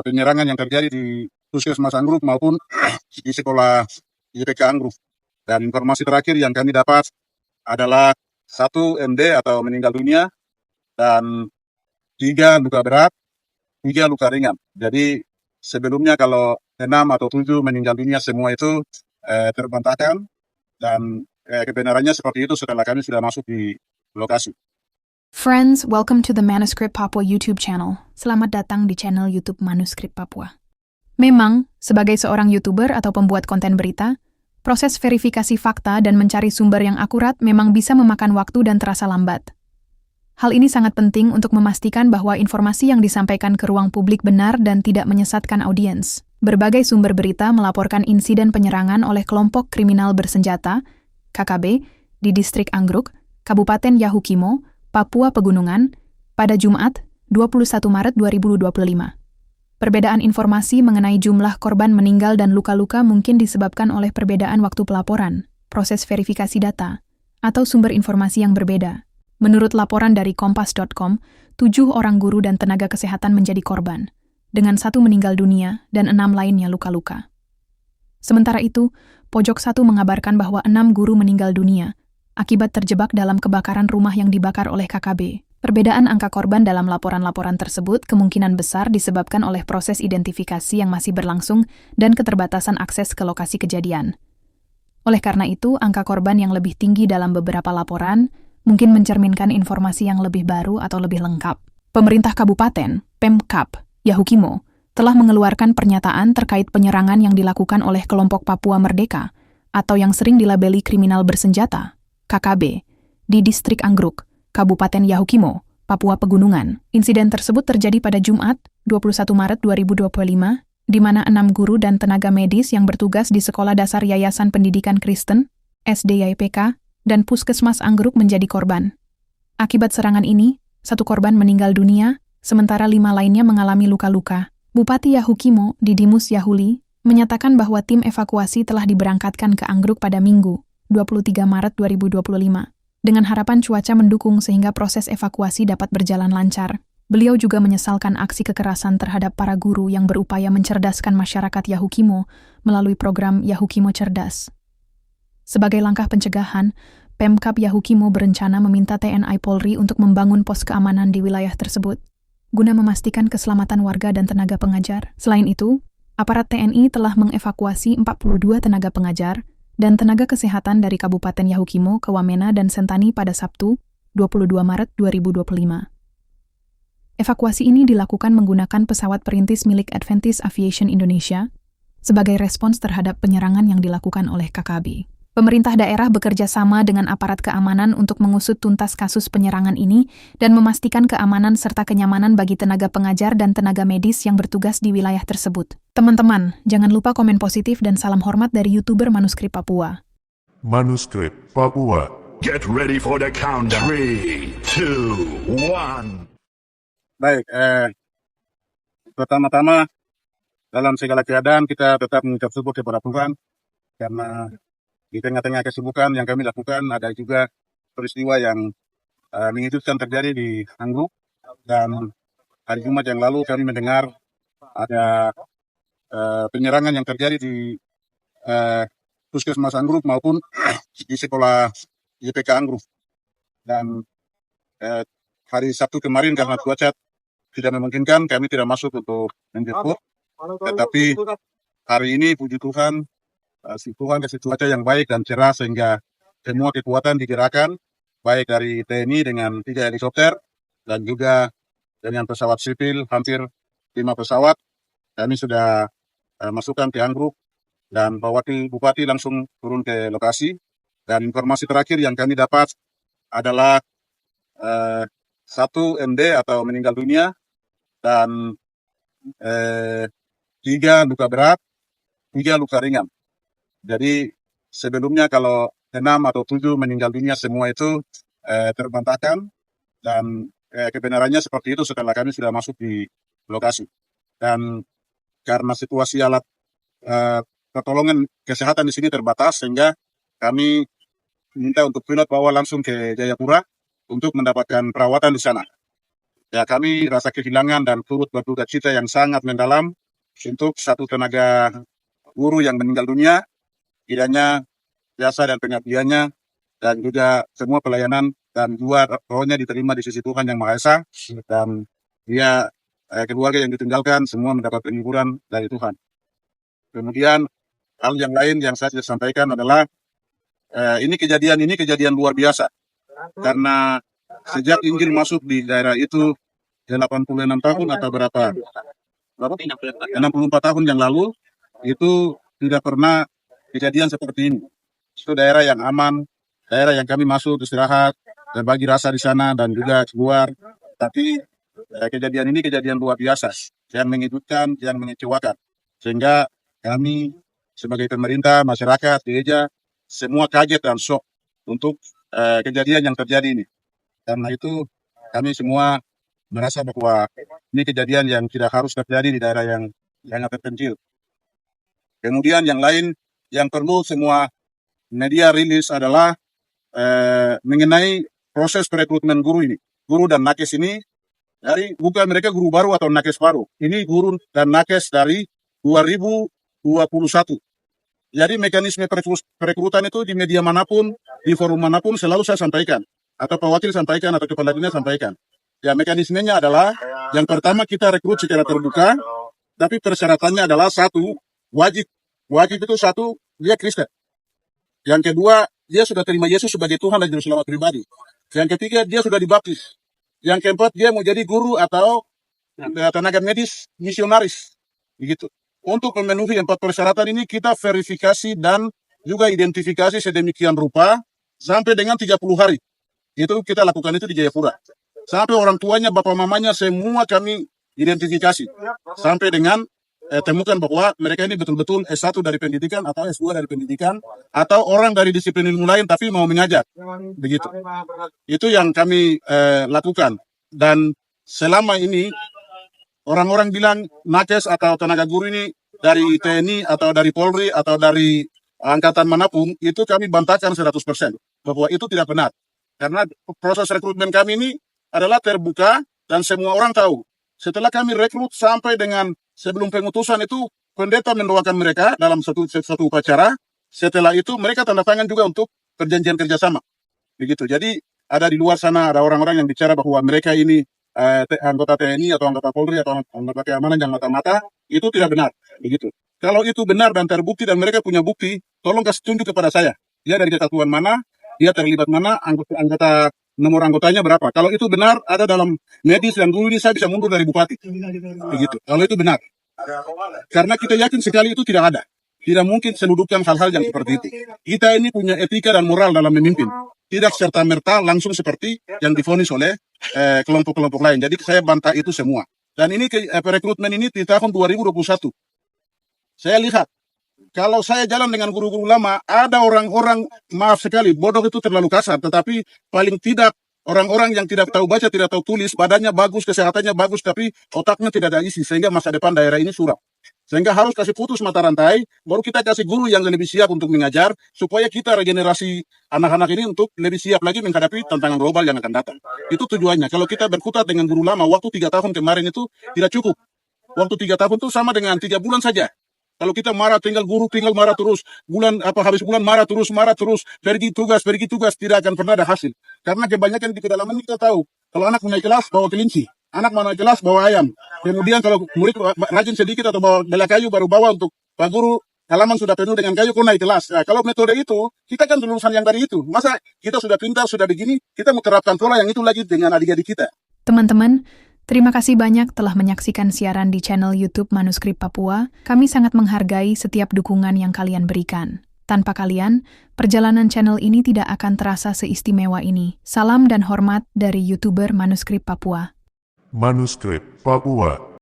penyerangan yang terjadi di Puskesmas Anggruk maupun di sekolah YPK Anggruk. Dan informasi terakhir yang kami dapat adalah 1 MD atau meninggal dunia dan 3 luka berat, 3 luka ringan. Jadi sebelumnya kalau 6 atau 7 meninggal dunia semua itu terbantahkan dan kebenarannya seperti itu setelah kami sudah masuk di lokasi. Friends, welcome to the Manuscript Papua YouTube channel. Selamat datang di channel YouTube Manuscript Papua. Memang, sebagai seorang YouTuber atau pembuat konten berita, proses verifikasi fakta dan mencari sumber yang akurat memang bisa memakan waktu dan terasa lambat. Hal ini sangat penting untuk memastikan bahwa informasi yang disampaikan ke ruang publik benar dan tidak menyesatkan audiens. Berbagai sumber berita melaporkan insiden penyerangan oleh kelompok kriminal bersenjata, KKB, di distrik Anggruk, Kabupaten Yahukimo, Papua Pegunungan, pada Jumat, 21 Maret 2025. Perbedaan informasi mengenai jumlah korban meninggal dan luka-luka mungkin disebabkan oleh perbedaan waktu pelaporan, proses verifikasi data, atau sumber informasi yang berbeda. Menurut laporan dari Kompas.com, 7 orang guru dan tenaga kesehatan menjadi korban, dengan 1 meninggal dunia dan 6 lainnya luka-luka. Sementara itu, Pojok 1 mengabarkan bahwa 6 guru meninggal dunia akibat terjebak dalam kebakaran rumah yang dibakar oleh KKB. Perbedaan angka korban dalam laporan-laporan tersebut kemungkinan besar disebabkan oleh proses identifikasi yang masih berlangsung dan keterbatasan akses ke lokasi kejadian. Oleh karena itu, angka korban yang lebih tinggi dalam beberapa laporan mungkin mencerminkan informasi yang lebih baru atau lebih lengkap. Pemerintah Kabupaten, Pemkab, Yahukimo, telah mengeluarkan pernyataan terkait penyerangan yang dilakukan oleh kelompok Papua Merdeka atau yang sering dilabeli kriminal bersenjata, KKB, di distrik Anggruk, Kabupaten Yahukimo, Papua Pegunungan. Insiden tersebut terjadi pada Jumat, 21 Maret 2025, di mana 6 guru dan tenaga medis yang bertugas di Sekolah Dasar Yayasan Pendidikan Kristen, SDYPK, dan Puskesmas Anggruk menjadi korban. Akibat serangan ini, 1 korban meninggal dunia, sementara 5 lainnya mengalami luka-luka. Bupati Yahukimo, Didimus Yahuli, menyatakan bahwa tim evakuasi telah diberangkatkan ke Anggruk pada Minggu, 23 Maret 2025, dengan harapan cuaca mendukung sehingga proses evakuasi dapat berjalan lancar. Beliau juga menyesalkan aksi kekerasan terhadap para guru yang berupaya mencerdaskan masyarakat Yahukimo melalui program Yahukimo Cerdas. Sebagai langkah pencegahan, Pemkab Yahukimo berencana meminta TNI Polri untuk membangun pos keamanan di wilayah tersebut, guna memastikan keselamatan warga dan tenaga pengajar. Selain itu, aparat TNI telah mengevakuasi 42 tenaga pengajar dan tenaga kesehatan dari Kabupaten Yahukimo ke Wamena dan Sentani pada Sabtu, 22 Maret 2025. Evakuasi ini dilakukan menggunakan pesawat perintis milik Adventist Aviation Indonesia sebagai respons terhadap penyerangan yang dilakukan oleh KKB. Pemerintah daerah bekerja sama dengan aparat keamanan untuk mengusut tuntas kasus penyerangan ini dan memastikan keamanan serta kenyamanan bagi tenaga pengajar dan tenaga medis yang bertugas di wilayah tersebut. Teman-teman, jangan lupa komen positif dan salam hormat dari YouTuber Manuskrip Papua. Manuskrip Papua. Get ready for the countdown. 3, 2, 1. Baik, pertama-tama dalam segala keadaan kita tetap mengucap syukur kepada Tuhan karena di tengah-tengah kesibukan yang kami lakukan ada juga peristiwa yang mengejutkan terjadi di Anggruk, dan hari Jumat yang lalu kami mendengar ada penyerangan yang terjadi di Puskesmas Anggruk maupun di sekolah YPK Anggruk. Dan hari Sabtu kemarin karena cuaca tidak memungkinkan kami tidak masuk untuk menjemput, tetapi hari ini puji Tuhan, Tuhan kasih cuaca yang baik dan cerah sehingga semua kekuatan digerakkan, baik dari TNI dengan 3 helikopter dan juga dengan pesawat sipil hampir 5 pesawat. Kami sudah masukkan ke Anggruk dan Bupati langsung turun ke lokasi. Dan informasi terakhir yang kami dapat adalah 1 MD atau meninggal dunia dan 3 luka berat, 3 luka ringan. Jadi sebelumnya kalau 6 atau 7 meninggal dunia semua itu terbantahkan dan kebenarannya seperti itu setelah kami sudah masuk di lokasi. Dan karena situasi alat pertolongan kesehatan di sini terbatas sehingga kami minta untuk pilot bawa langsung ke Jayapura untuk mendapatkan perawatan di sana. Ya, kami rasa kehilangan dan turut berduka cita yang sangat mendalam untuk satu tenaga guru yang meninggal dunia, kiranya jasa dan pengabdiannya dan juga semua pelayanan dan juga rohnya diterima di sisi Tuhan Yang Maha Esa, dan dia keluarga yang ditinggalkan semua mendapat penghiburan dari Tuhan. Kemudian hal yang lain yang saya sudah sampaikan adalah ini kejadian luar biasa, karena sejak Injil masuk di daerah itu 86 tahun atau berapa 64 tahun yang lalu, itu tidak pernah kejadian seperti ini. Itu daerah yang aman, daerah yang kami masuk istirahat, berbagi rasa di sana dan juga keluar. Tapi kejadian ini kejadian luar biasa, yang mengejutkan, yang mengecewakan. Sehingga kami sebagai pemerintah, masyarakat, gereja, semua kaget dan shock untuk kejadian yang terjadi ini. Karena itu kami semua merasa bahwa ini kejadian yang tidak harus terjadi di daerah yang terpencil. Kemudian yang lain yang perlu semua media rilis adalah mengenai proses perekrutmen guru ini. Guru dan nakes ini bukan mereka guru baru atau nakes baru. Ini guru dan nakes dari 2021. Jadi mekanisme perekrutan itu di media manapun, di forum manapun selalu saya sampaikan, atau Pak Wakil sampaikan, atau Kepala Dinas sampaikan. Ya, mekanismenya adalah yang pertama kita rekrut secara terbuka, tapi persyaratannya adalah satu, wajib itu satu, dia Kristen. Yang kedua, dia sudah terima Yesus sebagai Tuhan dan Juru Selamat pribadi. Yang ketiga, dia sudah dibaptis. Yang keempat, dia mau jadi guru atau tenaga medis misionaris. Begitu. Untuk memenuhi 4 persyaratan ini, kita verifikasi dan juga identifikasi sedemikian rupa sampai dengan 30 hari. Itu kita lakukan itu di Jayapura. Sampai orang tuanya, bapak mamanya, semua kami identifikasi. Sampai dengan temukan bahwa mereka ini betul-betul S1 dari pendidikan atau S2 dari pendidikan, atau orang dari disiplin ilmu lain tapi mau mengajar. Begitu. Itu yang kami lakukan. Dan selama ini, orang-orang bilang nakes atau tenaga guru ini dari TNI atau dari Polri atau dari angkatan manapun, itu kami bantahkan 100%. Bahwa itu tidak benar. Karena proses rekrutmen kami ini adalah terbuka dan semua orang tahu. Setelah kami rekrut sampai dengan sebelum pengutusan itu, pendeta mendoakan mereka dalam satu upacara. Setelah itu mereka tanda tangan juga untuk perjanjian kerjasama. Begitu. Jadi ada di luar sana ada orang-orang yang bicara bahwa mereka ini anggota TNI atau anggota Polri atau anggota keamanan yang mata-mata, itu tidak benar. Begitu. Kalau itu benar dan terbukti dan mereka punya bukti, tolong kasih tunjuk kepada saya. Dia dari kesatuan mana, dia terlibat mana, anggota nomor anggotanya berapa. Kalau itu benar, ada dalam medis dan guru ini, saya bisa mundur dari bupati. Begitu. Kalau itu benar. Karena kita yakin sekali itu tidak ada. Tidak mungkin seludupkan hal-hal yang seperti itu. Kita ini punya etika dan moral dalam memimpin. Tidak serta-merta langsung seperti yang divonis oleh kelompok-kelompok lain. Jadi saya bantah itu semua. Dan ini perekrutmen ini di tahun 2021. Saya lihat, kalau saya jalan dengan guru-guru lama, ada orang-orang, maaf sekali, bodoh itu terlalu kasar, tetapi paling tidak orang-orang yang tidak tahu baca, tidak tahu tulis, badannya bagus, kesehatannya bagus, tapi otaknya tidak ada isi, sehingga masa depan daerah ini suram. Sehingga harus kasih putus mata rantai, baru kita kasih guru yang lebih siap untuk mengajar, supaya kita regenerasi anak-anak ini untuk lebih siap lagi menghadapi tantangan global yang akan datang. Itu tujuannya. Kalau kita berkutat dengan guru lama, waktu 3 tahun kemarin itu tidak cukup. Waktu 3 tahun itu sama dengan 3 bulan saja. Kalau kita marah, tinggal marah terus, habis bulan marah terus, pergi tugas, tidak akan pernah ada hasil. Karena kebanyakan di kedalaman kita tahu, kalau anak naik kelas, bawa kelinci. Anak mau naik kelas, bawa ayam. Kemudian kalau murid rajin sedikit atau bawa bela kayu, baru bawa untuk Pak Guru, halaman sudah penuh dengan kayu, kok naik kelas. Nah, kalau metode itu, kita kan lulusan yang dari itu. Masa kita sudah pintar, sudah begini, kita mau terapkan pola yang itu lagi dengan adik-adik kita. Teman-teman, terima kasih banyak telah menyaksikan siaran di channel YouTube Manuskrip Papua. Kami sangat menghargai setiap dukungan yang kalian berikan. Tanpa kalian, perjalanan channel ini tidak akan terasa seistimewa ini. Salam dan hormat dari YouTuber Manuskrip Papua. Manuskrip Papua.